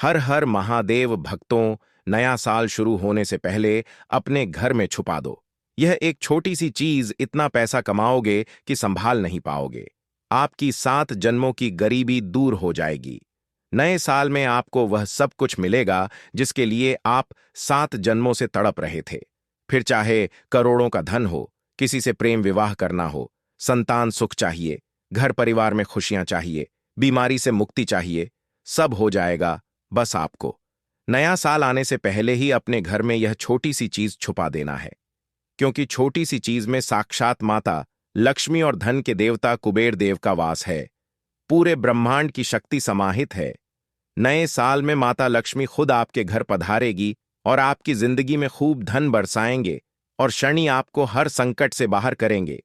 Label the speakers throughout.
Speaker 1: हर हर महादेव भक्तों, नया साल शुरू होने से पहले अपने घर में छुपा दो। यह एक छोटी सी चीज इतना पैसा कमाओगे कि संभाल नहीं पाओगे। आपकी 7 जन्मों की गरीबी दूर हो जाएगी। नए साल में आपको वह सब कुछ मिलेगा जिसके लिए आप 7 जन्मों से तड़प रहे थे। फिर चाहे करोड़ों का धन हो, किसी से प्रेम विवाह करना हो, संतान सुख चाहिए, घर परिवार में खुशियां चाहिए, बीमारी से मुक्ति चाहिए, सब हो जाएगा। बस आपको नया साल आने से पहले ही अपने घर में यह छोटी सी चीज छुपा देना है, क्योंकि छोटी सी चीज में साक्षात माता लक्ष्मी और धन के देवता कुबेर देव का वास है। पूरे ब्रह्मांड की शक्ति समाहित है। नए साल में माता लक्ष्मी खुद आपके घर पधारेगी और आपकी जिंदगी में खूब धन बरसाएंगे और शनि आपको हर संकट से बाहर करेंगे।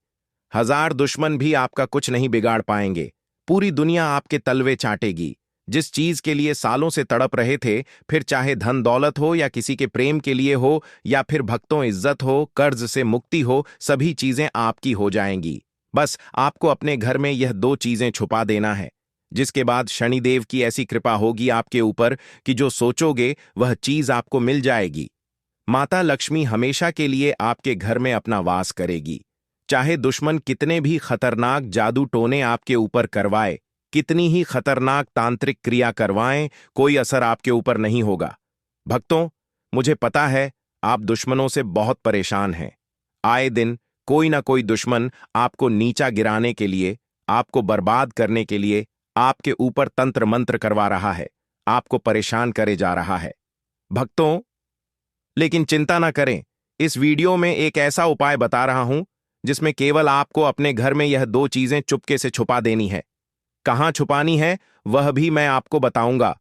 Speaker 1: 1000 दुश्मन भी आपका कुछ नहीं बिगाड़ पाएंगे। पूरी दुनिया आपके तलवे चाटेगी। जिस चीज के लिए सालों से तड़प रहे थे, फिर चाहे धन दौलत हो या किसी के प्रेम के लिए हो या फिर भक्तों इज्जत हो, कर्ज से मुक्ति हो, सभी चीजें आपकी हो जाएंगी। बस आपको अपने घर में यह 2 चीजें छुपा देना है, जिसके बाद शनिदेव की ऐसी कृपा होगी आपके ऊपर कि जो सोचोगे वह चीज आपको मिल जाएगी। माता लक्ष्मी हमेशा के लिए आपके घर में अपना वास करेगी। चाहे दुश्मन कितने भी खतरनाक जादू टोने आपके ऊपर करवाए, कितनी ही खतरनाक तांत्रिक क्रिया करवाएं, कोई असर आपके ऊपर नहीं होगा। भक्तों, मुझे पता है आप दुश्मनों से बहुत परेशान हैं। आए दिन कोई ना कोई दुश्मन आपको नीचा गिराने के लिए, आपको बर्बाद करने के लिए आपके ऊपर तंत्र मंत्र करवा रहा है, आपको परेशान करे जा रहा है। भक्तों, लेकिन चिंता ना करें, इस वीडियो में एक ऐसा उपाय बता रहा हूं जिसमें केवल आपको अपने घर में यह 2 चीजें चुपके से छुपा देनी है। कहां छुपानी है वह भी मैं आपको बताऊंगा।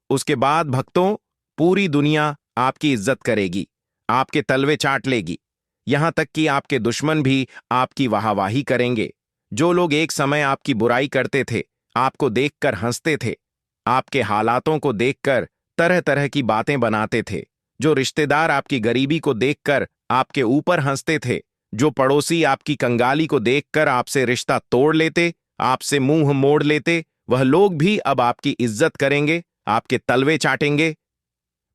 Speaker 1: उसके बाद भक्तों, पूरी दुनिया आपकी इज्जत करेगी, आपके तलवे चाट लेगी। यहां तक कि आपके दुश्मन भी आपकी वाहवाही करेंगे। जो लोग एक समय आपकी बुराई करते थे, आपको देखकर हंसते थे, आपके हालातों को देखकर तरह तरह की बातें बनाते थे, जो रिश्तेदार आपकी गरीबी को देखकर आपके ऊपर हंसते थे, जो पड़ोसी आपकी कंगाली को देखकर आपसे रिश्ता तोड़ लेते, आपसे मुंह मोड़ लेते, वह लोग भी अब आपकी इज्जत करेंगे, आपके तलवे चाटेंगे।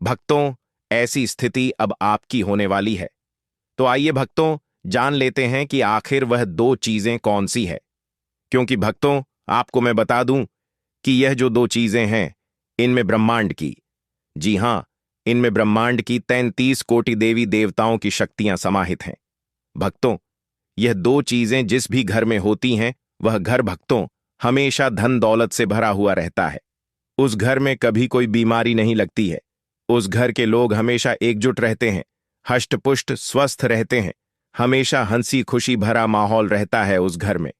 Speaker 1: भक्तों, ऐसी स्थिति अब आपकी होने वाली है। तो आइए भक्तों, जान लेते हैं कि आखिर वह 2 चीजें कौन सी है। क्योंकि भक्तों, आपको मैं बता दूं कि यह जो 2 चीजें हैं, इनमें ब्रह्मांड की, जी हां, इनमें ब्रह्मांड की 33 कोटि देवी देवताओं की शक्तियां समाहित हैं। भक्तों, यह 2 चीजें जिस भी घर में होती हैं, वह घर भक्तों हमेशा धन दौलत से भरा हुआ रहता है। उस घर में कभी कोई बीमारी नहीं लगती है। उस घर के लोग हमेशा एकजुट रहते हैं, हष्ट-पुष्ट स्वस्थ रहते हैं। हमेशा हंसी खुशी भरा माहौल रहता है उस घर में।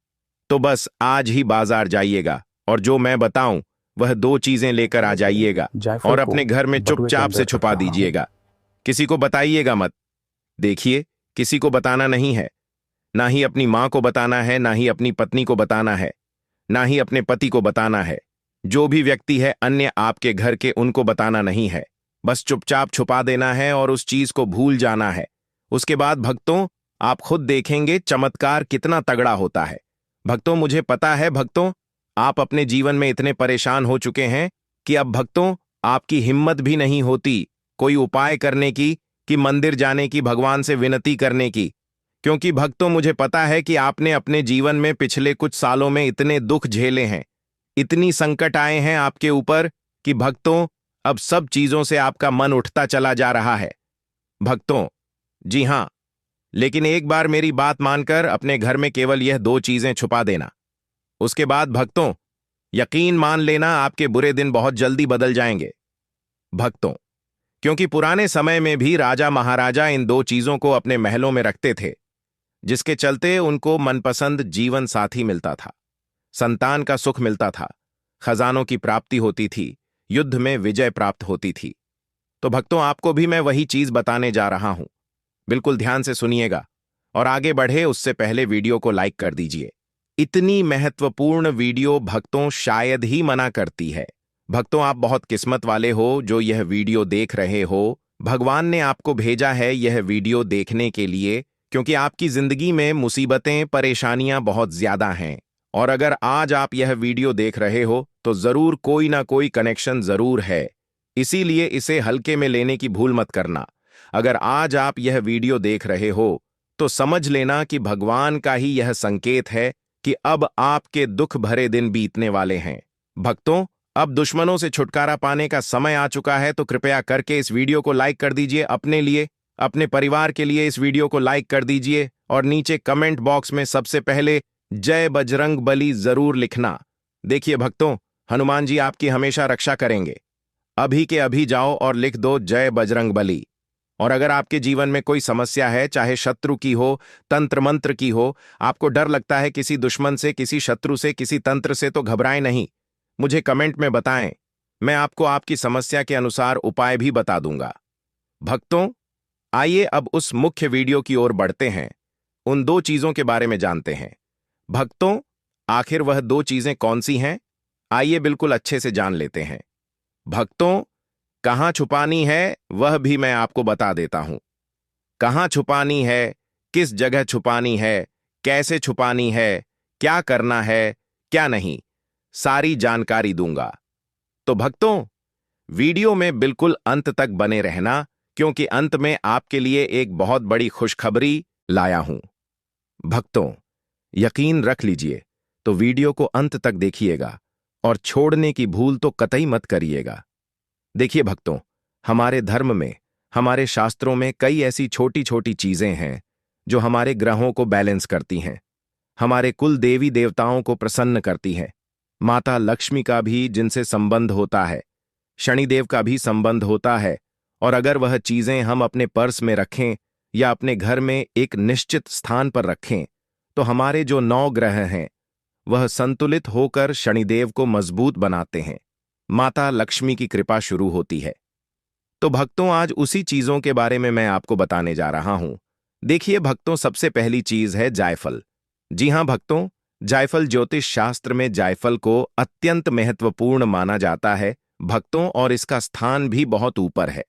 Speaker 1: तो बस आज ही बाजार जाइएगा और जो मैं बताऊं वह 2 चीजें लेकर आ जाइएगा और अपने घर में चुपचाप से छुपा दीजिएगा। किसी को बताइएगा मत। देखिए, किसी को बताना नहीं है। ना ही अपनी मां को बताना है, ना ही अपनी पत्नी को बताना है, ना ही अपने पति को बताना है। जो भी व्यक्ति है अन्य आपके घर के, उनको बताना नहीं है। बस चुपचाप छुपा देना है और उस चीज को भूल जाना है। उसके बाद भक्तों, आप खुद देखेंगे चमत्कार कितना तगड़ा होता है। भक्तों, मुझे पता है भक्तों, आप अपने जीवन में इतने परेशान हो चुके हैं कि अब भक्तों आपकी हिम्मत भी नहीं होती कोई उपाय करने की, कि मंदिर जाने की, भगवान से विनती करने की। क्योंकि भक्तों, मुझे पता है कि आपने अपने जीवन में पिछले कुछ सालों में इतने दुख झेले हैं, इतनी संकट आए हैं आपके ऊपर कि भक्तों अब सब चीजों से आपका मन उठता चला जा रहा है। भक्तों, जी हां, लेकिन एक बार मेरी बात मानकर अपने घर में केवल यह 2 चीजें छुपा देना। उसके बाद भक्तों, यकीन मान लेना आपके बुरे दिन बहुत जल्दी बदल जाएंगे। भक्तों, क्योंकि पुराने समय में भी राजा महाराजा इन 2 चीजों को अपने महलों में रखते थे, जिसके चलते उनको मनपसंद जीवन साथी मिलता था, संतान का सुख मिलता था, खजानों की प्राप्ति होती थी, युद्ध में विजय प्राप्त होती थी। तो भक्तों, आपको भी मैं वही चीज बताने जा रहा हूं। बिल्कुल ध्यान से सुनिएगा और आगे बढ़े उससे पहले वीडियो को लाइक कर दीजिए। इतनी महत्वपूर्ण वीडियो भक्तों शायद ही मना करती है। भक्तों, आप बहुत किस्मत वाले हो जो यह वीडियो देख रहे हो। भगवान ने आपको भेजा है यह वीडियो देखने के लिए, क्योंकि आपकी जिंदगी में मुसीबतें, परेशानियां बहुत ज्यादा हैं। और अगर आज आप यह वीडियो देख रहे हो तो जरूर कोई ना कोई कनेक्शन जरूर है। इसीलिए इसे हल्के में लेने की भूल मत करना। अगर आज आप यह वीडियो देख रहे हो तो समझ लेना कि भगवान का ही यह संकेत है कि अब आपके दुख भरे दिन बीतने वाले हैं। भक्तों, अब दुश्मनों से छुटकारा पाने का समय आ चुका है, तो कृपया करके इस वीडियो को लाइक कर दीजिए। अपने लिए, अपने परिवार के लिए इस वीडियो को लाइक कर दीजिए और नीचे कमेंट बॉक्स में सबसे पहले जय बजरंग बली जरूर लिखना। देखिए भक्तों, हनुमान जी आपकी हमेशा रक्षा करेंगे। अभी के अभी जाओ और लिख दो जय बजरंग बली। और अगर आपके जीवन में कोई समस्या है, चाहे शत्रु की हो, तंत्र मंत्र की हो, आपको डर लगता है किसी दुश्मन से, किसी शत्रु से, किसी तंत्र से, तो घबराएं नहीं। मुझे कमेंट में बताएं, मैं आपको आपकी समस्या के अनुसार उपाय भी बता दूंगा। भक्तों, आइए अब उस मुख्य वीडियो की ओर बढ़ते हैं। उन दो चीजों के बारे में जानते हैं। भक्तों, आखिर वह दो चीजें कौन सी हैं? आइए बिल्कुल अच्छे से जान लेते हैं। भक्तों, कहां छुपानी है वह भी मैं आपको बता देता हूं। कहां छुपानी है, किस जगह छुपानी है, कैसे छुपानी है, क्या करना है, क्या नहीं, सारी जानकारी दूंगा। तो भक्तों, वीडियो में बिल्कुल अंत तक बने रहना, क्योंकि अंत में आपके लिए एक बहुत बड़ी खुशखबरी लाया हूं। भक्तों, यकीन रख लीजिए, तो वीडियो को अंत तक देखिएगा और छोड़ने की भूल तो कतई मत करिएगा। देखिए भक्तों, हमारे धर्म में, हमारे शास्त्रों में कई ऐसी छोटी छोटी चीजें हैं जो हमारे ग्रहों को बैलेंस करती हैं, हमारे कुल देवी देवताओं को प्रसन्न करती हैं। माता लक्ष्मी का भी जिनसे संबंध होता है, शनिदेव का भी संबंध होता है। और अगर वह चीजें हम अपने पर्स में रखें या अपने घर में एक निश्चित स्थान पर रखें, तो हमारे जो 9 ग्रह हैं वह संतुलित होकर शनिदेव को मजबूत बनाते हैं। माता लक्ष्मी की कृपा शुरू होती है। तो भक्तों, आज उसी चीजों के बारे में मैं आपको बताने जा रहा हूं। देखिए भक्तों, सबसे पहली चीज है जायफल। जी हां भक्तों, जायफल ज्योतिष शास्त्र में जायफल को अत्यंत महत्वपूर्ण माना जाता है भक्तों, और इसका स्थान भी बहुत ऊपर है।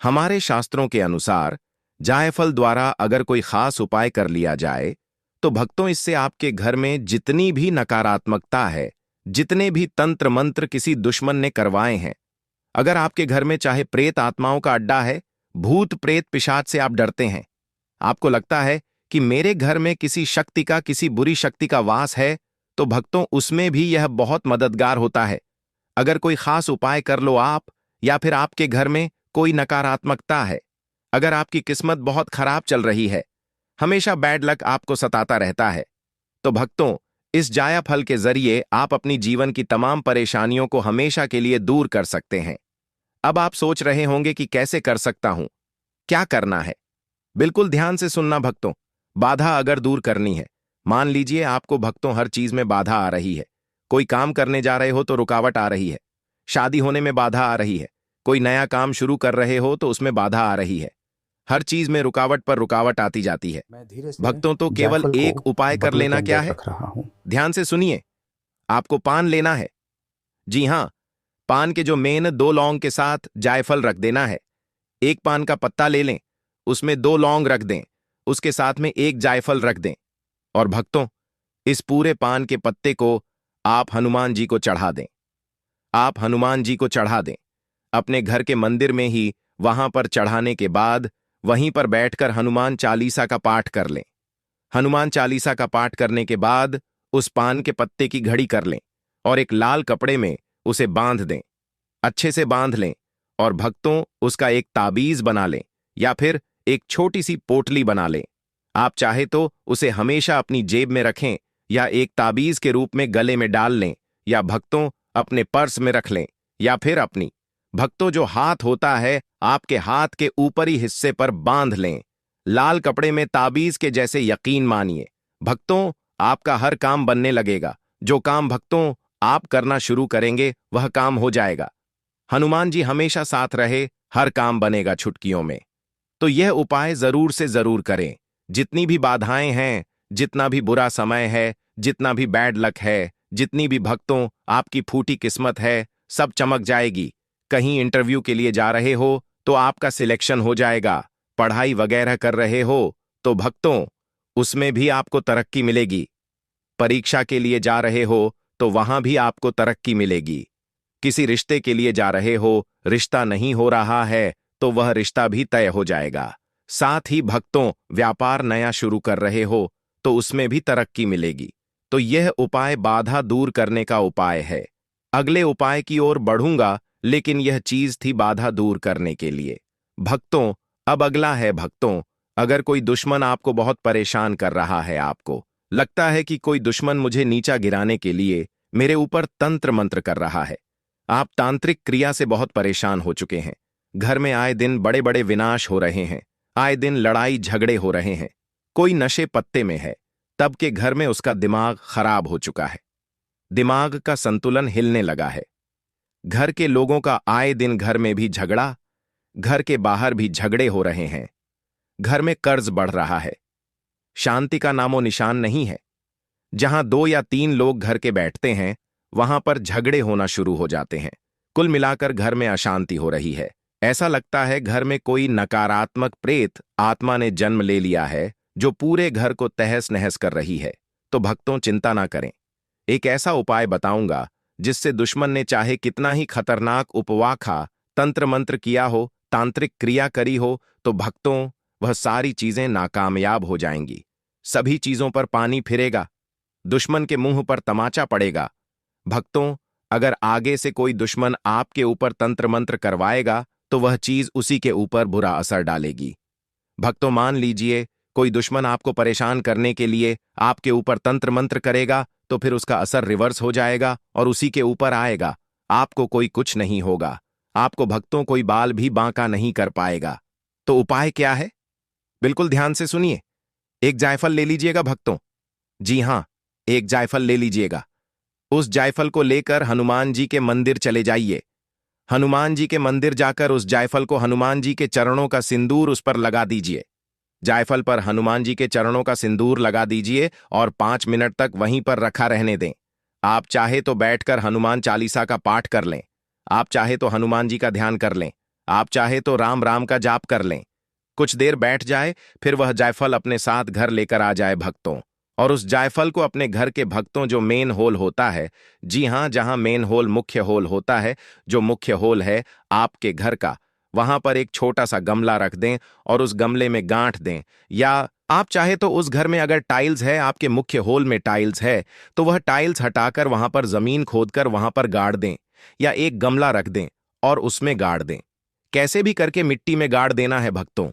Speaker 1: हमारे शास्त्रों के अनुसार जायफल द्वारा अगर कोई खास उपाय कर लिया जाए, तो भक्तों इससे आपके घर में जितनी भी नकारात्मकता है, जितने भी तंत्र मंत्र किसी दुश्मन ने करवाए हैं, अगर आपके घर में चाहे प्रेत आत्माओं का अड्डा है, भूत प्रेत पिशाच से आप डरते हैं, आपको लगता है कि मेरे घर में किसी शक्ति का, किसी बुरी शक्ति का वास है, तो भक्तों उसमें भी यह बहुत मददगार होता है। अगर कोई खास उपाय कर लो आप, या फिर आपके घर में कोई नकारात्मकता है, अगर आपकी किस्मत बहुत खराब चल रही है, हमेशा बैड लक आपको सताता रहता है, तो भक्तों इस जायफल के जरिए आप अपनी जीवन की तमाम परेशानियों को हमेशा के लिए दूर कर सकते हैं। अब आप सोच रहे होंगे कि कैसे कर सकता हूं, क्या करना है? बिल्कुल ध्यान से सुनना भक्तों। बाधा अगर दूर करनी है, मान लीजिए आपको भक्तों हर चीज में बाधा आ रही है। कोई काम करने जा रहे हो तो रुकावट आ रही है, शादी होने में बाधा आ रही है, कोई नया काम शुरू कर रहे हो तो उसमें बाधा आ रही है, हर चीज में रुकावट पर रुकावट आती जाती है।
Speaker 2: मैं धीरे से
Speaker 1: भक्तों, तो केवल
Speaker 2: जायफल
Speaker 1: एक
Speaker 2: को
Speaker 1: उपाय कर
Speaker 2: बटुए के
Speaker 1: लेना क्या
Speaker 2: अंदर
Speaker 1: है?
Speaker 2: रख रहा हूं।
Speaker 1: ध्यान से सुनिए, आपको पान लेना है। जी हां, पान के जो मेन 2 लौंग के साथ जायफल रख देना है। एक पान का पत्ता ले लें, उसमें 2 लौंग रख दें, उसके साथ में एक जायफल रख दें। और भक्तों, इस पूरे पान के पत्ते को आप हनुमान जी को चढ़ा दें। आप हनुमान जी को चढ़ा दें अपने घर के मंदिर में ही। वहां पर चढ़ाने के बाद वहीं पर बैठकर हनुमान चालीसा का पाठ कर लें। हनुमान चालीसा का पाठ करने के बाद उस पान के पत्ते की घड़ी कर लें और एक लाल कपड़े में उसे बांध दें, अच्छे से बांध लें। और भक्तों उसका एक ताबीज बना लें या फिर एक छोटी सी पोटली बना लें। आप चाहे तो उसे हमेशा अपनी जेब में रखें या एक ताबीज के रूप में गले में डाल लें, या भक्तों अपने पर्स में रख लें, या फिर अपनी भक्तों जो हाथ होता है आपके हाथ के ऊपरी हिस्से पर बांध लें, लाल कपड़े में ताबीज के जैसे। यकीन मानिए भक्तों, आपका हर काम बनने लगेगा। जो काम भक्तों आप करना शुरू करेंगे वह काम हो जाएगा। हनुमान जी हमेशा साथ रहे, हर काम बनेगा चुटकियों में। तो यह उपाय जरूर से जरूर करें। जितनी भी बाधाएं हैं, जितना भी बुरा समय है, जितना भी बैड लक है, जितनी भी भक्तों आपकी फूटी किस्मत है, सब चमक जाएगी। कहीं इंटरव्यू के लिए जा रहे हो तो आपका सिलेक्शन हो जाएगा। पढ़ाई वगैरह कर रहे हो तो भक्तों उसमें भी आपको तरक्की मिलेगी। परीक्षा के लिए जा रहे हो तो वहां भी आपको तरक्की मिलेगी। किसी रिश्ते के लिए जा रहे हो, रिश्ता नहीं हो रहा है तो वह रिश्ता भी तय हो जाएगा। साथ ही भक्तों, व्यापार नया शुरू कर रहे हो तो उसमें भी तरक्की मिलेगी। तो यह उपाय बाधा दूर करने का उपाय है। अगले उपाय की ओर बढ़ूंगा, लेकिन यह चीज थी बाधा दूर करने के लिए। भक्तों, अब अगला है भक्तों, अगर कोई दुश्मन आपको बहुत परेशान कर रहा है, आपको लगता है कि कोई दुश्मन मुझे नीचा गिराने के लिए मेरे ऊपर तंत्र मंत्र कर रहा है, आप तांत्रिक क्रिया से बहुत परेशान हो चुके हैं, घर में आए दिन बड़े बड़े विनाश हो रहे हैं, आए दिन लड़ाई झगड़े हो रहे हैं, कोई नशे पत्ते में है, तब के घर में उसका दिमाग खराब हो चुका है, दिमाग का संतुलन हिलने लगा है, घर के लोगों का आए दिन घर में भी झगड़ा, घर के बाहर भी झगड़े हो रहे हैं, घर में कर्ज बढ़ रहा है, शांति का नामो निशान नहीं है, जहां 2 या 3 लोग घर के बैठते हैं वहां पर झगड़े होना शुरू हो जाते हैं। कुल मिलाकर घर में अशांति हो रही है। ऐसा लगता है घर में कोई नकारात्मक प्रेत आत्मा ने जन्म ले लिया है जो पूरे घर को तहस नहस कर रही है। तो भक्तों, चिंता ना करें, एक ऐसा उपाय बताऊंगा जिससे दुश्मन ने चाहे कितना ही खतरनाक उपवाखा, तंत्र मंत्र किया हो, तांत्रिक क्रिया करी हो, तो भक्तों वह सारी चीजें नाकामयाब हो जाएंगी। सभी चीजों पर पानी फिरेगा, दुश्मन के मुंह पर तमाचा पड़ेगा। भक्तों, अगर आगे से कोई दुश्मन आपके ऊपर तंत्र मंत्र करवाएगा तो वह चीज उसी के ऊपर बुरा असर डालेगी। भक्तों, मान लीजिए कोई दुश्मन आपको परेशान करने के लिए आपके ऊपर तंत्र मंत्र करेगा तो फिर उसका असर रिवर्स हो जाएगा और उसी के ऊपर आएगा। आपको कोई कुछ नहीं होगा, आपको भक्तों कोई बाल भी बांका नहीं कर पाएगा। तो उपाय क्या है? बिल्कुल ध्यान से सुनिए। एक जायफल ले लीजिएगा भक्तों, जी हां, एक जायफल ले लीजिएगा। उस जायफल को लेकर हनुमान जी के मंदिर चले जाइए। हनुमान जी के मंदिर जाकर उस जायफल को हनुमान जी के चरणों का सिंदूर उस पर लगा दीजिए। जायफल पर हनुमान जी के चरणों का सिंदूर लगा दीजिए और 5 मिनट तक वहीं पर रखा रहने दें। आप चाहे तो बैठकर हनुमान चालीसा का पाठ कर लें, आप चाहे तो हनुमान जी का ध्यान कर लें, आप चाहे तो राम राम का जाप कर लें। कुछ देर बैठ जाए, फिर वह जायफल अपने साथ घर लेकर आ जाए भक्तों, और उस जायफल को अपने घर के भक्तों, जो मेन होल होता है, जी हां, जहां मेन होल, मुख्य होल होता है, जो मुख्य होल है आपके घर का, वहां पर एक छोटा सा गमला रख दें और उस गमले में गांठ दें। या आप चाहे तो उस घर में अगर टाइल्स है, आपके मुख्य होल में टाइल्स है, तो वह टाइल्स हटाकर वहां पर जमीन खोदकर वहां पर गाड़ दें, या एक गमला रख दें और उसमें गाड़ दें। कैसे भी करके मिट्टी में गाड़ देना है भक्तों,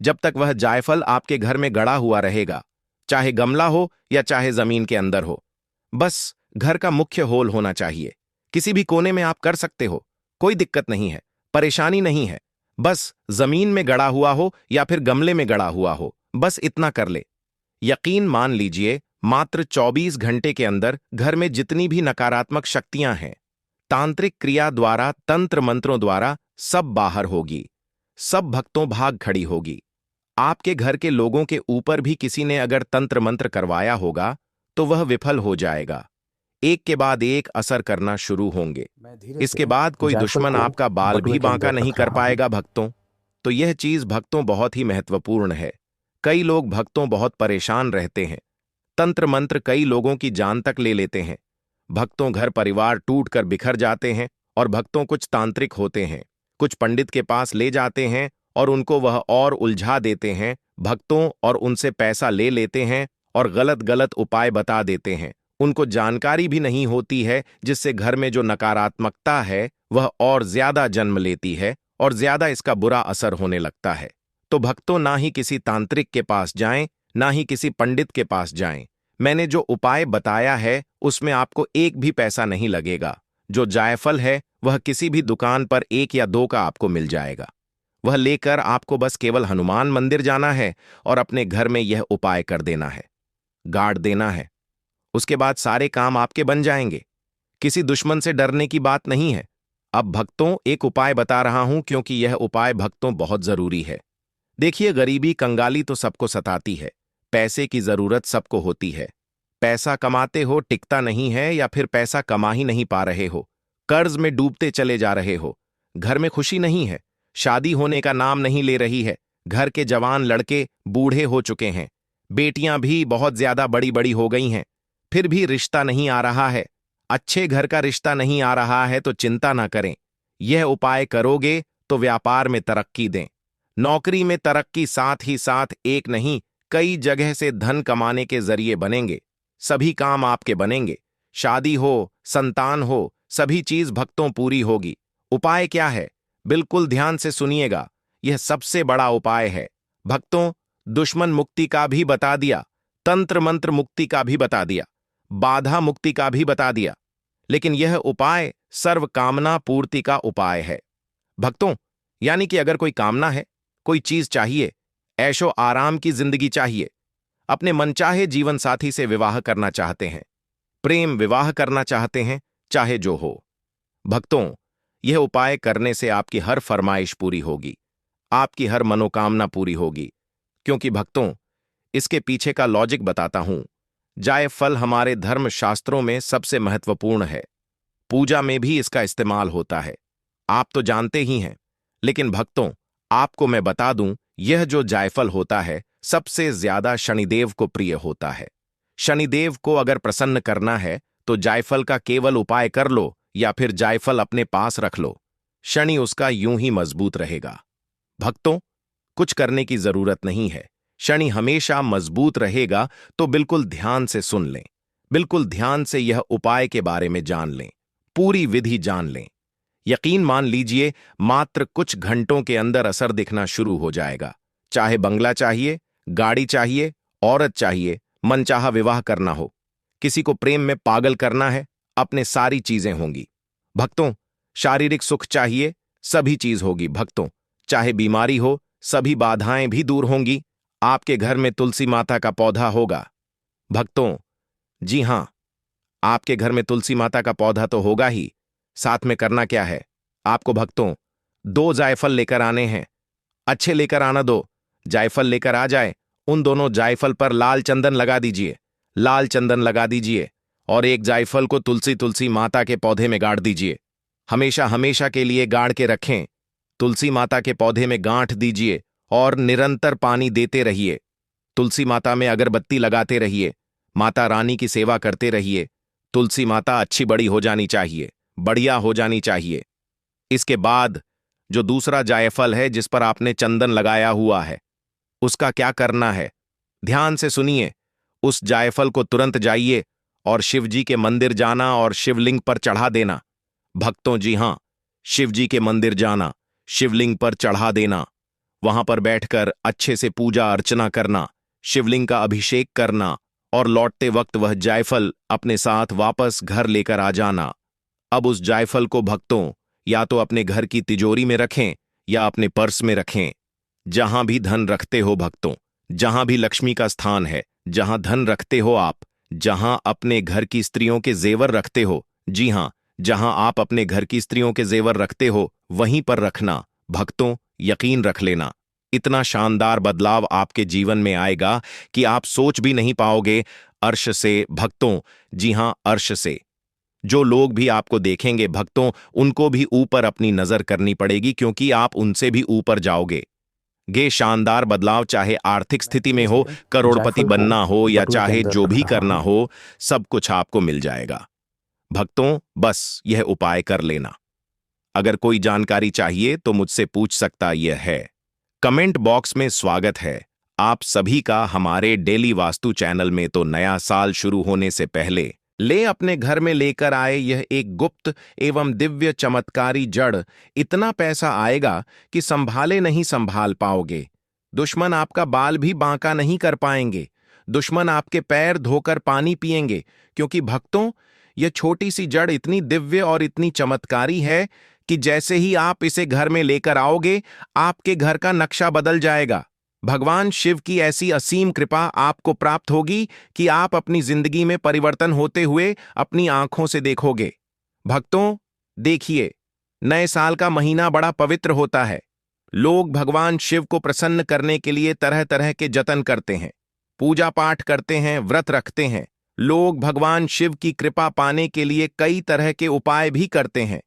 Speaker 1: जब तक वह जायफल आपके घर में गड़ा हुआ रहेगा, चाहे गमला हो या चाहे जमीन के अंदर हो। बस घर का मुख्य होल होना चाहिए। किसी भी कोने में आप कर सकते हो, कोई दिक्कत नहीं है, परेशानी नहीं है। बस जमीन में गड़ा हुआ हो या फिर गमले में गड़ा हुआ हो, बस इतना कर ले। यकीन मान लीजिए, मात्र 24 घंटे के अंदर घर में जितनी भी नकारात्मक शक्तियां हैं, तांत्रिक क्रिया द्वारा, तंत्र मंत्रों द्वारा सब बाहर होगी, सब भक्तों भाग खड़ी होगी। आपके घर के लोगों के ऊपर भी किसी ने अगर तंत्र मंत्र करवाया होगा तो वह विफल हो जाएगा। एक के बाद एक असर करना शुरू होंगे। इसके बाद कोई दुश्मन आपका बाल भी बांका नहीं कर पाएगा भक्तों। तो यह चीज भक्तों बहुत ही महत्वपूर्ण है। कई लोग भक्तों बहुत परेशान रहते हैं। तंत्र मंत्र कई लोगों की जान तक ले लेते हैं। भक्तों, घर परिवार टूट कर बिखर जाते हैं। और भक्तों, कुछ तांत्रिक होते हैं, कुछ पंडित के पास ले जाते हैं और उनको वह और उलझा देते हैं भक्तों, और उनसे पैसा ले लेते हैं और गलत गलत उपाय बता देते हैं। उनको जानकारी भी नहीं होती है, जिससे घर में जो नकारात्मकता है वह और ज्यादा जन्म लेती है और ज्यादा इसका बुरा असर होने लगता है। तो भक्तों, ना ही किसी तांत्रिक के पास जाएं, ना ही किसी पंडित के पास जाएं। मैंने जो उपाय बताया है उसमें आपको एक भी पैसा नहीं लगेगा। जो जायफल है वह किसी भी दुकान पर 1 या 2 का आपको मिल जाएगा। वह लेकर आपको बस केवल हनुमान मंदिर जाना है और अपने घर में यह उपाय कर देना है, गाड़ देना है। उसके बाद सारे काम आपके बन जाएंगे। किसी दुश्मन से डरने की बात नहीं है। अब भक्तों, एक उपाय बता रहा हूं, क्योंकि यह उपाय भक्तों बहुत जरूरी है। देखिए, गरीबी कंगाली तो सबको सताती है, पैसे की जरूरत सबको होती है। पैसा कमाते हो, टिकता नहीं है, या फिर पैसा कमा ही नहीं पा रहे हो, कर्ज में डूबते चले जा रहे हो, घर में खुशी नहीं है, शादी होने का नाम नहीं ले रही है, घर के जवान लड़के बूढ़े हो चुके हैं, बेटियां भी बहुत ज्यादा बड़ी बड़ी हो गई हैं, फिर भी रिश्ता नहीं आ रहा है। अच्छे घर का रिश्ता नहीं आ रहा है तो चिंता ना करें। यह उपाय करोगे तो व्यापार में तरक्की दें, नौकरी में तरक्की, साथ ही साथ एक नहीं कई जगह से धन कमाने के जरिए बनेंगे। सभी काम आपके बनेंगे। शादी हो, संतान हो, सभी चीज भक्तों पूरी होगी। उपाय क्या है? बिल्कुल ध्यान से सुनिएगा। यह सबसे बड़ा उपाय है भक्तों। दुश्मन मुक्ति का भी बता दिया, तंत्र मंत्र मुक्ति का भी बता दिया, बाधा मुक्ति का भी बता दिया, लेकिन यह उपाय सर्व कामना पूर्ति का उपाय है भक्तों। यानी कि अगर कोई कामना है, कोई चीज चाहिए, ऐशो आराम की जिंदगी चाहिए, अपने मनचाहे जीवन साथी से विवाह करना चाहते हैं, प्रेम विवाह करना चाहते हैं, चाहे जो हो भक्तों, यह उपाय करने से आपकी हर फरमाइश पूरी होगी, आपकी हर मनोकामना पूरी होगी। क्योंकि भक्तों, इसके पीछे का लॉजिक बताता हूं। जायफल हमारे धर्म शास्त्रों में सबसे महत्वपूर्ण है। पूजा में भी इसका इस्तेमाल होता है, आप तो जानते ही हैं। लेकिन भक्तों, आपको मैं बता दूं, यह जो जायफल होता है सबसे ज्यादा शनिदेव को प्रिय होता है। शनिदेव को अगर प्रसन्न करना है तो जायफल का केवल उपाय कर लो या फिर जायफल अपने पास रख लो, शनि उसका यूं ही मजबूत रहेगा। भक्तों, कुछ करने की जरूरत नहीं है, शनि हमेशा मजबूत रहेगा। तो बिल्कुल ध्यान से सुन लें, बिल्कुल ध्यान से यह उपाय के बारे में जान लें, पूरी विधि जान लें। यकीन मान लीजिए, मात्र कुछ घंटों के अंदर असर दिखना शुरू हो जाएगा। चाहे बंगला चाहिए, गाड़ी चाहिए, औरत चाहिए, मनचाहा विवाह करना हो, किसी को प्रेम में पागल करना है, अपने सारी चीजें होंगी भक्तों। शारीरिक सुख चाहिए, सभी चीज होगी भक्तों। चाहे बीमारी हो, सभी बाधाएं भी दूर होंगी। आपके घर में तुलसी माता का पौधा होगा भक्तों। जी हां, आपके घर में तुलसी माता का पौधा तो होगा ही। साथ में करना क्या है आपको भक्तों? 2 जायफल लेकर आने हैं, अच्छे लेकर आना। 2 जायफल लेकर आ जाए, उन दोनों जायफल पर लाल चंदन लगा दीजिए, लाल चंदन लगा दीजिए, और एक जायफल को तुलसी माता के पौधे में गाड़ दीजिए। हमेशा हमेशा के लिए गाड़ के रखें। तुलसी माता के पौधे में गांठ दीजिए और निरंतर पानी देते रहिए। तुलसी माता में अगरबत्ती लगाते रहिए, माता रानी की सेवा करते रहिए। तुलसी माता अच्छी बड़ी हो जानी चाहिए, बढ़िया हो जानी चाहिए। इसके बाद जो दूसरा जायफल है जिस पर आपने चंदन लगाया हुआ है, उसका क्या करना है? ध्यान से सुनिए। उस जायफल को तुरंत जाइए और शिवजी के मंदिर जाना और शिवलिंग पर चढ़ा देना भक्तों। जी हां, शिवजी के मंदिर जाना, शिवलिंग पर चढ़ा देना, वहां पर बैठकर अच्छे से पूजा अर्चना करना, शिवलिंग का अभिषेक करना, और लौटते वक्त वह जायफल अपने साथ वापस घर लेकर आ जाना। अब उस जायफल को भक्तों या तो अपने घर की तिजोरी में रखें या अपने पर्स में रखें। जहां भी धन रखते हो भक्तों, जहां भी लक्ष्मी का स्थान है, जहां धन रखते हो आप, जहां अपने घर की स्त्रियों के जेवर रखते हो, जी हां, जहां आप अपने घर की स्त्रियों के जेवर रखते हो वहीं पर रखना भक्तों। यकीन रख लेना, इतना शानदार बदलाव आपके जीवन में आएगा कि आप सोच भी नहीं पाओगे। अर्श से भक्तों, जी हां, अर्श से। जो लोग भी आपको देखेंगे भक्तों, उनको भी ऊपर अपनी नजर करनी पड़ेगी, क्योंकि आप उनसे भी ऊपर जाओगे। ये शानदार बदलाव चाहे आर्थिक स्थिति में हो, करोड़पति
Speaker 2: जायफल को
Speaker 1: बनना हो, या
Speaker 2: बटुए के
Speaker 1: चाहे
Speaker 2: अंदर
Speaker 1: जो
Speaker 2: रख
Speaker 1: भी
Speaker 2: रहा
Speaker 1: करना
Speaker 2: हूं।
Speaker 1: हो, सब कुछ आपको मिल जाएगा भक्तों। बस यह उपाय कर लेना। अगर कोई जानकारी चाहिए तो मुझसे पूछ सकता यह है। कमेंट बॉक्स में स्वागत है आप सभी का हमारे डेली वास्तु चैनल में। तो नया साल शुरू होने से पहले ले अपने घर में लेकर आए यह एक गुप्त एवं दिव्य चमत्कारी जड़। इतना पैसा आएगा कि संभाले नहीं संभाल पाओगे। दुश्मन आपका बाल भी बांका नहीं कर पाएंगे, दुश्मन आपके पैर धोकर पानी पिएंगे। क्योंकि भक्तों, यह छोटी सी जड़ इतनी दिव्य और इतनी चमत्कारी है कि जैसे ही आप इसे घर में लेकर आओगे, आपके घर का नक्शा बदल जाएगा। भगवान शिव की ऐसी असीम कृपा आपको प्राप्त होगी कि आप अपनी जिंदगी में परिवर्तन होते हुए अपनी आंखों से देखोगे। भक्तों, देखिए, नए साल का महीना बड़ा पवित्र होता है। लोग भगवान शिव को प्रसन्न करने के लिए तरह तरह के जतन करते हैं, पूजा पाठ करते हैं, व्रत रखते हैं। लोग भगवान शिव की कृपा पाने के लिए कई तरह के उपाय भी करते हैं।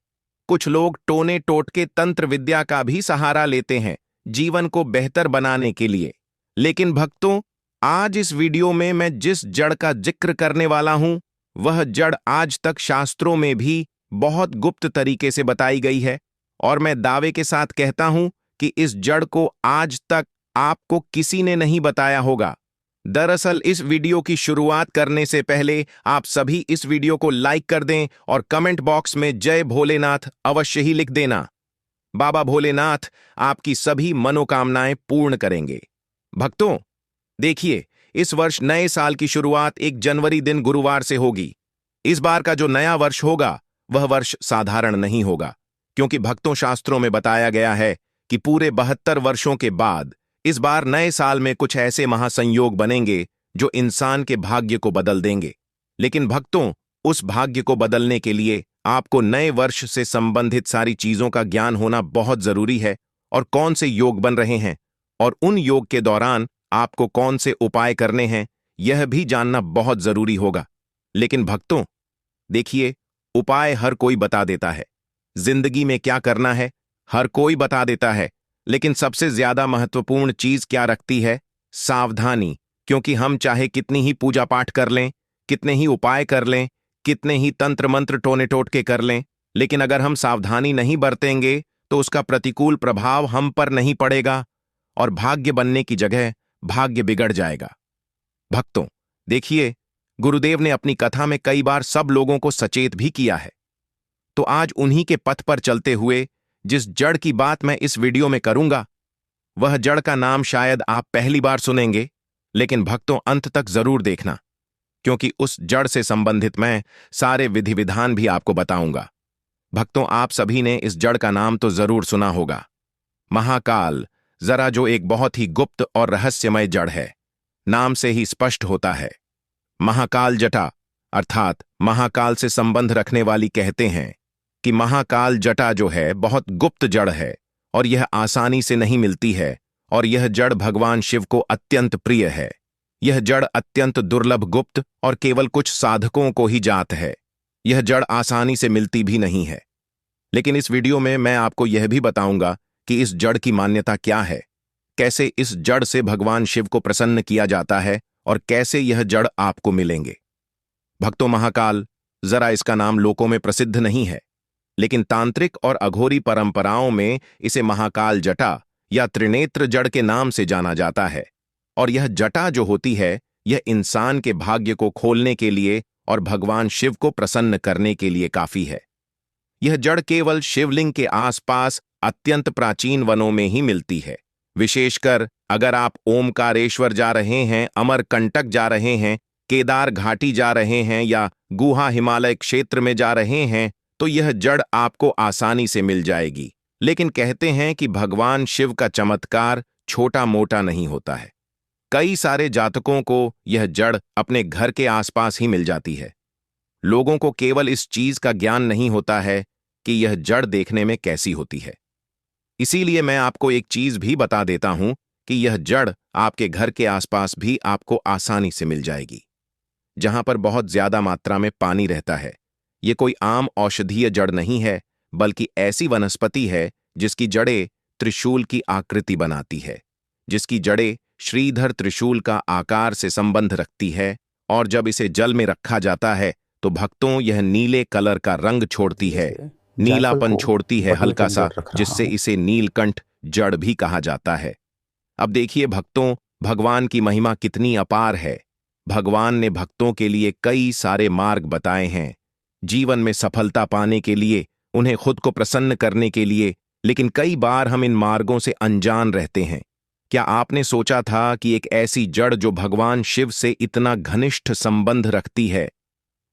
Speaker 1: कुछ लोग टोने टोटके तंत्र विद्या का भी सहारा लेते हैं जीवन को बेहतर बनाने के लिए। लेकिन भक्तों, आज इस वीडियो में मैं जिस जड़ का जिक्र करने वाला हूं, वह जड़ आज तक शास्त्रों में भी बहुत गुप्त तरीके से बताई गई है, और मैं दावे के साथ कहता हूं कि इस जड़ को आज तक आपको किसी ने नहीं बताया होगा। दरअसल इस वीडियो की शुरुआत करने से पहले आप सभी इस वीडियो को लाइक कर दें और कमेंट बॉक्स में जय भोलेनाथ अवश्य ही लिख देना। बाबा भोलेनाथ आपकी सभी मनोकामनाएं पूर्ण करेंगे। भक्तों, देखिए, इस वर्ष नए साल की शुरुआत 1 जनवरी दिन गुरुवार से होगी। इस बार का जो नया वर्ष होगा वह वर्ष साधारण नहीं होगा, क्योंकि भक्तों शास्त्रों में बताया गया है कि पूरे 72 वर्षों के बाद इस बार नए साल में कुछ ऐसे महासंयोग बनेंगे जो इंसान के भाग्य को बदल देंगे। लेकिन भक्तों, उस भाग्य को बदलने के लिए आपको नए वर्ष से संबंधित सारी चीजों का ज्ञान होना बहुत जरूरी है, और कौन से योग बन रहे हैं और उन योग के दौरान आपको कौन से उपाय करने हैं यह भी जानना बहुत जरूरी होगा। लेकिन भक्तों, देखिए, उपाय हर कोई बता देता है, जिंदगी में क्या करना है हर कोई बता देता है, लेकिन सबसे ज्यादा महत्वपूर्ण चीज क्या रखती है? सावधानी। क्योंकि हम चाहे कितनी ही पूजा पाठ कर लें, कितने ही उपाय कर लें, कितने ही तंत्र मंत्र टोने टोटके कर लें, लेकिन अगर हम सावधानी नहीं बरतेंगे तो उसका प्रतिकूल प्रभाव हम पर नहीं पड़ेगा और भाग्य बनने की जगह भाग्य बिगड़ जाएगा। भक्तों, देखिए, गुरुदेव ने अपनी कथा में कई बार सब लोगों को सचेत भी किया है। तो आज उन्हीं के पथ पर चलते हुए जिस जड़ की बात मैं इस वीडियो में करूंगा, वह जड़ का नाम शायद आप पहली बार सुनेंगे, लेकिन भक्तों अंत तक जरूर देखना, क्योंकि उस जड़ से संबंधित मैं सारे विधि विधान भी आपको बताऊंगा। भक्तों, आप सभी ने इस जड़ का नाम तो जरूर सुना होगा, महाकाल। जरा जो एक बहुत ही गुप्त और रहस्यमय जड़ है, नाम से ही स्पष्ट होता है। महाकाल जटा अर्थात महाकाल से संबंध रखने वाली कहते हैं कि महाकाल जटा जो है बहुत गुप्त जड़ है और यह आसानी से नहीं मिलती है, और यह जड़ भगवान शिव को अत्यंत प्रिय है। यह जड़ अत्यंत दुर्लभ, गुप्त और केवल कुछ साधकों को ही जात है। यह जड़ आसानी से मिलती भी नहीं है। लेकिन इस वीडियो में मैं आपको यह भी बताऊंगा कि इस जड़ की मान्यता क्या है, कैसे इस जड़ से भगवान शिव को प्रसन्न किया जाता है और कैसे यह जड़ आपको मिलेंगे। भक्तों, महाकाल, जरा इसका नाम लोकों में प्रसिद्ध नहीं है, लेकिन तांत्रिक और अघोरी परंपराओं में इसे महाकाल जटा या त्रिनेत्र जड़ के नाम से जाना जाता है। और यह जटा जो होती है, यह इंसान के भाग्य को खोलने के लिए और भगवान शिव को प्रसन्न करने के लिए काफी है। यह जड़ केवल शिवलिंग के आसपास अत्यंत प्राचीन वनों में ही मिलती है। विशेषकर अगर आप ओमकारेश्वर जा रहे हैं, अमरकंटक जा रहे हैं, केदार घाटी जा रहे हैं या गुहा हिमालय क्षेत्र में जा रहे हैं, तो यह जड़ आपको आसानी से मिल जाएगी। लेकिन कहते हैं कि भगवान शिव का चमत्कार छोटा मोटा नहीं होता है। कई सारे जातकों को यह जड़ अपने घर के आसपास ही मिल जाती है। लोगों को केवल इस चीज का ज्ञान नहीं होता है कि यह जड़ देखने में कैसी होती है। इसीलिए मैं आपको एक चीज भी बता देता हूं कि यह जड़ आपके घर के आसपास भी आपको आसानी से मिल जाएगी, जहां पर बहुत ज्यादा मात्रा में पानी रहता है। ये कोई आम औषधीय जड़ नहीं है, बल्कि ऐसी वनस्पति है जिसकी जड़ें त्रिशूल की आकृति बनाती है, जिसकी जड़ें श्रीधर त्रिशूल का आकार से संबंध रखती है। और जब इसे जल में रखा जाता है तो भक्तों यह नीले कलर का रंग छोड़ती है, नीलापन छोड़ती है हल्का सा, जिससे इसे नीलकंठ जड़ भी कहा जाता है। अब देखिए भक्तों, भगवान की महिमा कितनी अपार है। भगवान ने भक्तों के लिए कई सारे मार्ग बताए हैं, जीवन में सफलता पाने के लिए, उन्हें खुद को प्रसन्न करने के लिए। लेकिन कई बार हम इन मार्गों से अनजान रहते हैं। क्या आपने सोचा था कि एक ऐसी जड़ जो भगवान शिव से इतना घनिष्ठ संबंध रखती है,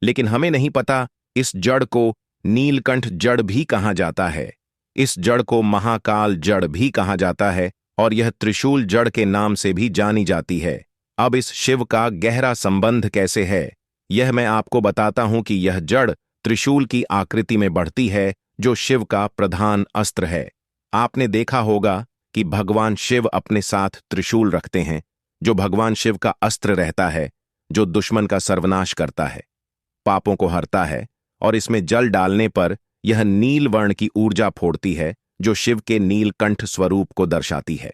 Speaker 1: लेकिन हमें नहीं पता इस जड़ को नीलकंठ जड़ भी कहा जाता है, इस जड़ को महाकाल जड़ भी कहा जाता है, और यह त्रिशूल जड़ के नाम से भी जानी जाती है। अब इस शिव का गहरा संबंध कैसे है, यह मैं आपको बताता हूं कि यह जड़ त्रिशूल की आकृति में बढ़ती है, जो शिव का प्रधान अस्त्र है। आपने देखा होगा कि भगवान शिव अपने साथ त्रिशूल रखते हैं, जो भगवान शिव का अस्त्र रहता है, जो दुश्मन का सर्वनाश करता है, पापों को हरता है, और इसमें जल डालने पर यह नील वर्ण की ऊर्जा फोड़ती है, जो शिव के नीलकंठ स्वरूप को दर्शाती है।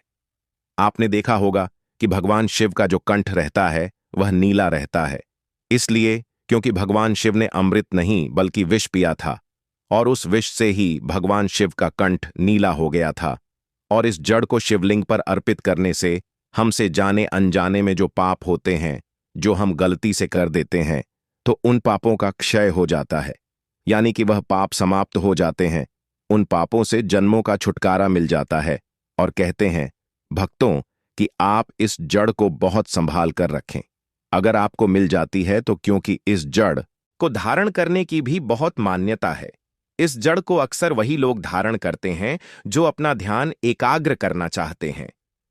Speaker 1: आपने देखा होगा कि भगवान शिव का जो कंठ रहता है वह नीला रहता है, इसलिए क्योंकि भगवान शिव ने अमृत नहीं बल्कि विष पिया था, और उस विष से ही भगवान शिव का कंठ नीला हो गया था। और इस जड़ को शिवलिंग पर अर्पित करने से हमसे जाने अनजाने में जो पाप होते हैं, जो हम गलती से कर देते हैं, तो उन पापों का क्षय हो जाता है, यानी कि वह पाप समाप्त हो जाते हैं। उन पापों से जन्मों का छुटकारा मिल जाता है। और कहते हैं भक्तों कि आप इस जड़ को बहुत संभाल कर रखें। अगर आपको मिल जाती है तो क्योंकि इस जड़ को धारण करने की भी बहुत मान्यता है। इस जड़ को अक्सर वही लोग धारण करते हैं जो अपना ध्यान एकाग्र करना चाहते हैं,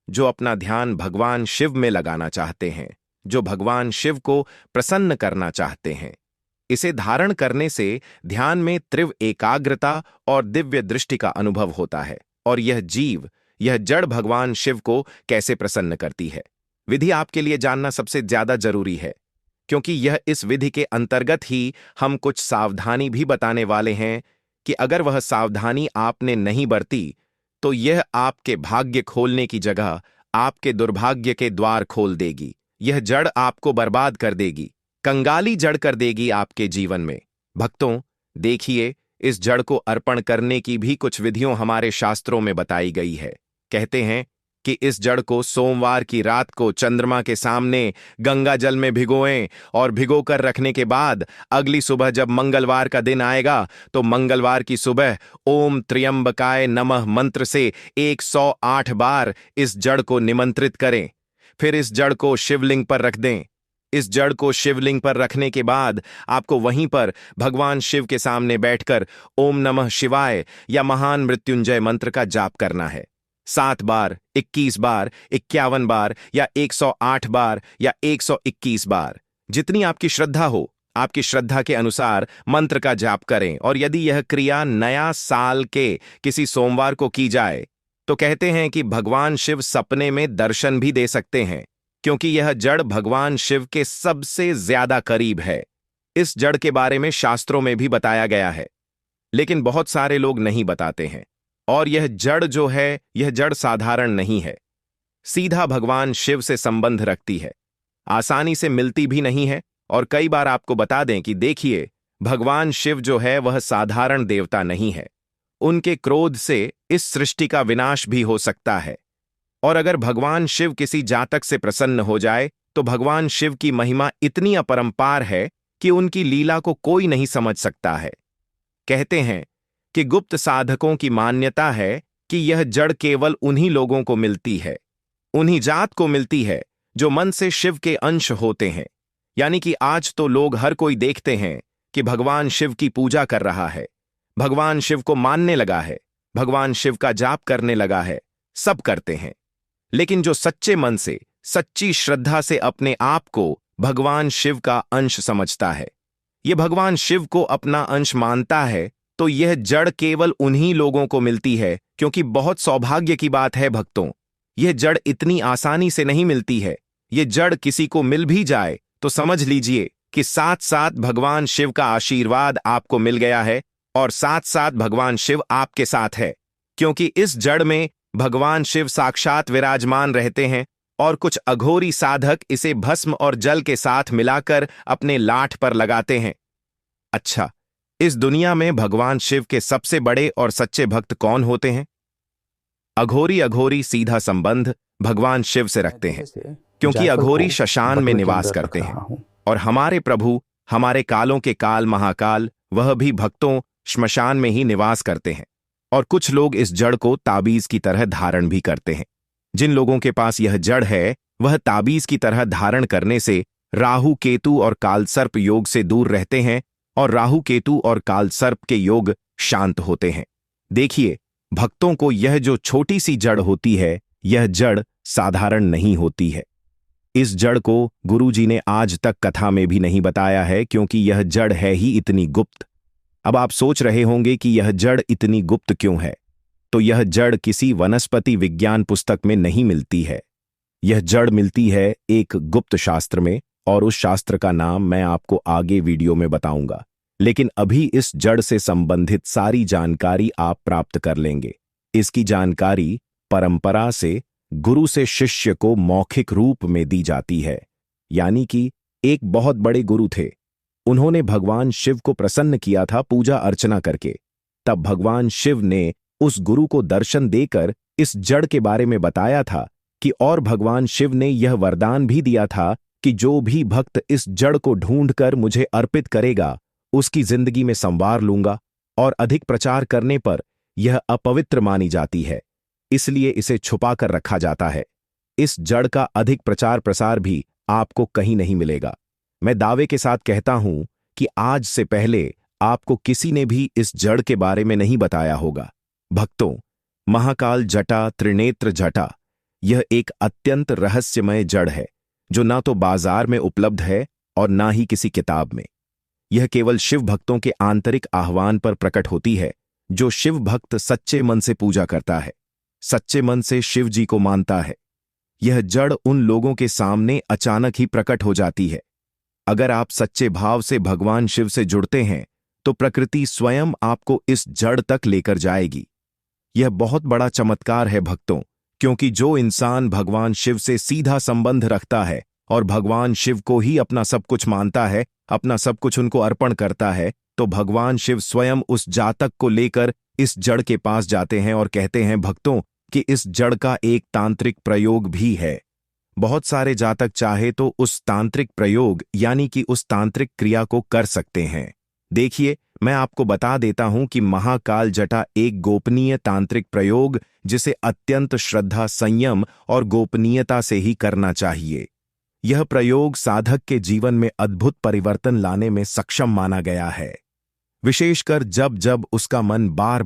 Speaker 1: जो अपना ध्यान भगवान शिव में लगाना चाहते हैं, जो भगवान शिव को प्रसन्न करना चाहते हैं। इसे धारण करने से ध्यान में तीव्र एकाग्रता और दिव्य दृष्टि का अनुभव होता है। और यह जड़ भगवान शिव को कैसे प्रसन्न करती है, विधि आपके लिए जानना सबसे ज्यादा जरूरी है, क्योंकि यह इस विधि के अंतर्गत ही हम कुछ सावधानी भी बताने वाले हैं कि अगर वह सावधानी आपने नहीं बरती तो यह आपके भाग्य खोलने की जगह आपके दुर्भाग्य के द्वार खोल देगी। यह जड़ आपको बर्बाद कर देगी, कंगाली जड़ कर देगी आपके जीवन में। भक्तों देखिए, इस जड़ को अर्पण करने की भी कुछ विधियों हमारे शास्त्रों में बताई गई है। कहते हैं कि इस जड़ को सोमवार की रात को चंद्रमा के सामने गंगा जल में भिगोएं, और भिगोकर रखने के बाद अगली सुबह जब मंगलवार का दिन आएगा तो मंगलवार की सुबह ओम त्र्यंबकाय नमः मंत्र से 108 बार इस जड़ को निमंत्रित करें। फिर इस जड़ को शिवलिंग पर रख दें। इस जड़ को शिवलिंग पर रखने के बाद आपको वहीं पर भगवान शिव के सामने बैठकर ओम नमः शिवाय या महान मृत्युंजय मंत्र का जाप करना है। 7 बार, 21 बार, 51 बार या 108 बार या 121 बार, जितनी आपकी श्रद्धा हो, आपकी श्रद्धा के अनुसार मंत्र का जाप करें। और यदि यह क्रिया नया साल के किसी सोमवार को की जाए तो कहते हैं कि भगवान शिव सपने में दर्शन भी दे सकते हैं, क्योंकि यह जड़ भगवान शिव के सबसे ज्यादा करीब है। इस जड़ के बारे में शास्त्रों में भी बताया गया है, लेकिन बहुत सारे लोग नहीं बताते हैं। और यह जड़ जो है, यह जड़ साधारण नहीं है, सीधा भगवान शिव से संबंध रखती है, आसानी से मिलती भी नहीं है। और कई बार आपको बता दें कि देखिए, भगवान शिव जो है वह साधारण देवता नहीं है। उनके क्रोध से इस सृष्टि का विनाश भी हो सकता है। और अगर भगवान शिव किसी जातक से प्रसन्न हो जाए तो भगवान शिव की महिमा इतनी अपरंपार है कि उनकी लीला को कोई नहीं समझ सकता है। कहते हैं कि गुप्त साधकों की मान्यता है कि यह जड़ केवल उन्हीं लोगों को मिलती है, उन्हीं जात को मिलती है जो मन से शिव के अंश होते हैं। यानी कि आज तो लोग हर कोई देखते हैं कि भगवान शिव की पूजा कर रहा है, भगवान शिव को मानने लगा है, भगवान शिव का जाप करने लगा है, सब करते हैं। लेकिन जो सच्चे मन से, सच्ची श्रद्धा से अपने आप को भगवान शिव का अंश समझता है, ये भगवान शिव को अपना अंश मानता है, तो यह जड़ केवल उन्हीं लोगों को मिलती है। क्योंकि बहुत सौभाग्य की बात है भक्तों, यह जड़ इतनी आसानी से नहीं मिलती है। यह जड़ किसी को मिल भी जाए तो समझ लीजिए कि साथ साथ भगवान शिव का आशीर्वाद आपको मिल गया है, और साथ साथ भगवान शिव आपके साथ है, क्योंकि इस जड़ में भगवान शिव साक्षात विराजमान रहते हैं। और कुछ अघोरी साधक इसे भस्म और जल के साथ मिलाकर अपने लाठ पर लगाते हैं। अच्छा, इस दुनिया में भगवान शिव के सबसे बड़े और सच्चे भक्त कौन होते हैं? अघोरी सीधा संबंध भगवान शिव से रखते हैं, क्योंकि अघोरी शशान में निवास करते हैं, और हमारे प्रभु, हमारे कालों के काल महाकाल, वह भी भक्तों श्मशान में ही निवास करते हैं। और कुछ लोग इस जड़ को ताबीज की तरह धारण भी करते हैं। जिन लोगों के पास यह जड़ है, वह ताबीज की तरह धारण करने से राहु केतु और कालसर्प योग से दूर रहते हैं, और राहु केतु और कालसर्प के योग शांत होते हैं। देखिए भक्तों को, यह जो छोटी सी जड़ होती है, यह जड़ साधारण नहीं होती है। इस जड़ को गुरुजी ने आज तक कथा में भी नहीं बताया है, क्योंकि यह जड़ है ही इतनी गुप्त। अब आप सोच रहे होंगे कि यह जड़ इतनी गुप्त क्यों है? तो यह जड़ किसी वनस्पति विज्ञान पुस्तक में नहीं मिलती है। यह जड़ मिलती है एक गुप्त शास्त्र में, और उस शास्त्र का नाम मैं आपको आगे वीडियो में बताऊंगा। लेकिन अभी इस जड़ से संबंधित सारी जानकारी आप प्राप्त कर लेंगे। इसकी जानकारी परंपरा से गुरु से शिष्य को मौखिक रूप में दी जाती है। यानी कि एक बहुत बड़े गुरु थे, उन्होंने भगवान शिव को प्रसन्न किया था पूजा अर्चना करके। तब भगवान शिव ने उस गुरु को दर्शन देकर इस जड़ के बारे में बताया था कि और भगवान शिव ने यह वरदान भी दिया था कि जो भी भक्त इस जड़ को ढूंढकर मुझे अर्पित करेगा उसकी जिंदगी में संवार लूंगा, और अधिक प्रचार करने पर यह अपवित्र मानी जाती है, इसलिए इसे छुपा कर रखा जाता है। इस जड़ का अधिक प्रचार प्रसार भी आपको कहीं नहीं मिलेगा। मैं दावे के साथ कहता हूं कि आज से पहले आपको किसी ने भी इस जड़ के बारे में नहीं बताया होगा। भक्तों, महाकाल जटा त्रिनेत्र जटा यह एक अत्यंत रहस्यमय जड़ है जो ना तो बाजार में उपलब्ध है और ना ही किसी किताब में। यह केवल शिव भक्तों के आंतरिक आह्वान पर प्रकट होती है। जो शिव भक्त सच्चे मन से पूजा करता है, सच्चे मन से शिव जी को मानता है, यह जड़ उन लोगों के सामने अचानक ही प्रकट हो जाती है। अगर आप सच्चे भाव से भगवान शिव से जुड़ते हैं तो प्रकृति स्वयं आपको इस जड़ तक लेकर जाएगी। यह बहुत बड़ा चमत्कार है भक्तों, क्योंकि जो इंसान भगवान शिव से सीधा संबंध रखता है और भगवान शिव को ही अपना सब कुछ मानता है, अपना सब कुछ उनको अर्पण करता है, तो भगवान शिव स्वयं उस जातक को लेकर इस जड़ के पास जाते हैं और कहते हैं भक्तों कि इस जड़ का एक तांत्रिक प्रयोग भी है। बहुत सारे जातक चाहे तो उस तांत्रिक प्रयोग यानी कि उस तांत्रिक क्रिया को कर सकते हैं। देखिए, मैं आपको बता देता हूं कि महाकाल जटा एक गोपनीय तांत्रिक प्रयोग जिसे अत्यंत श्रद्धा, संयम और गोपनीयता से ही करना चाहिए। यह प्रयोग साधक के जीवन में अद्भुत परिवर्तन लाने में सक्षम माना गया है, विशेषकर जब जब उसका मन बार बार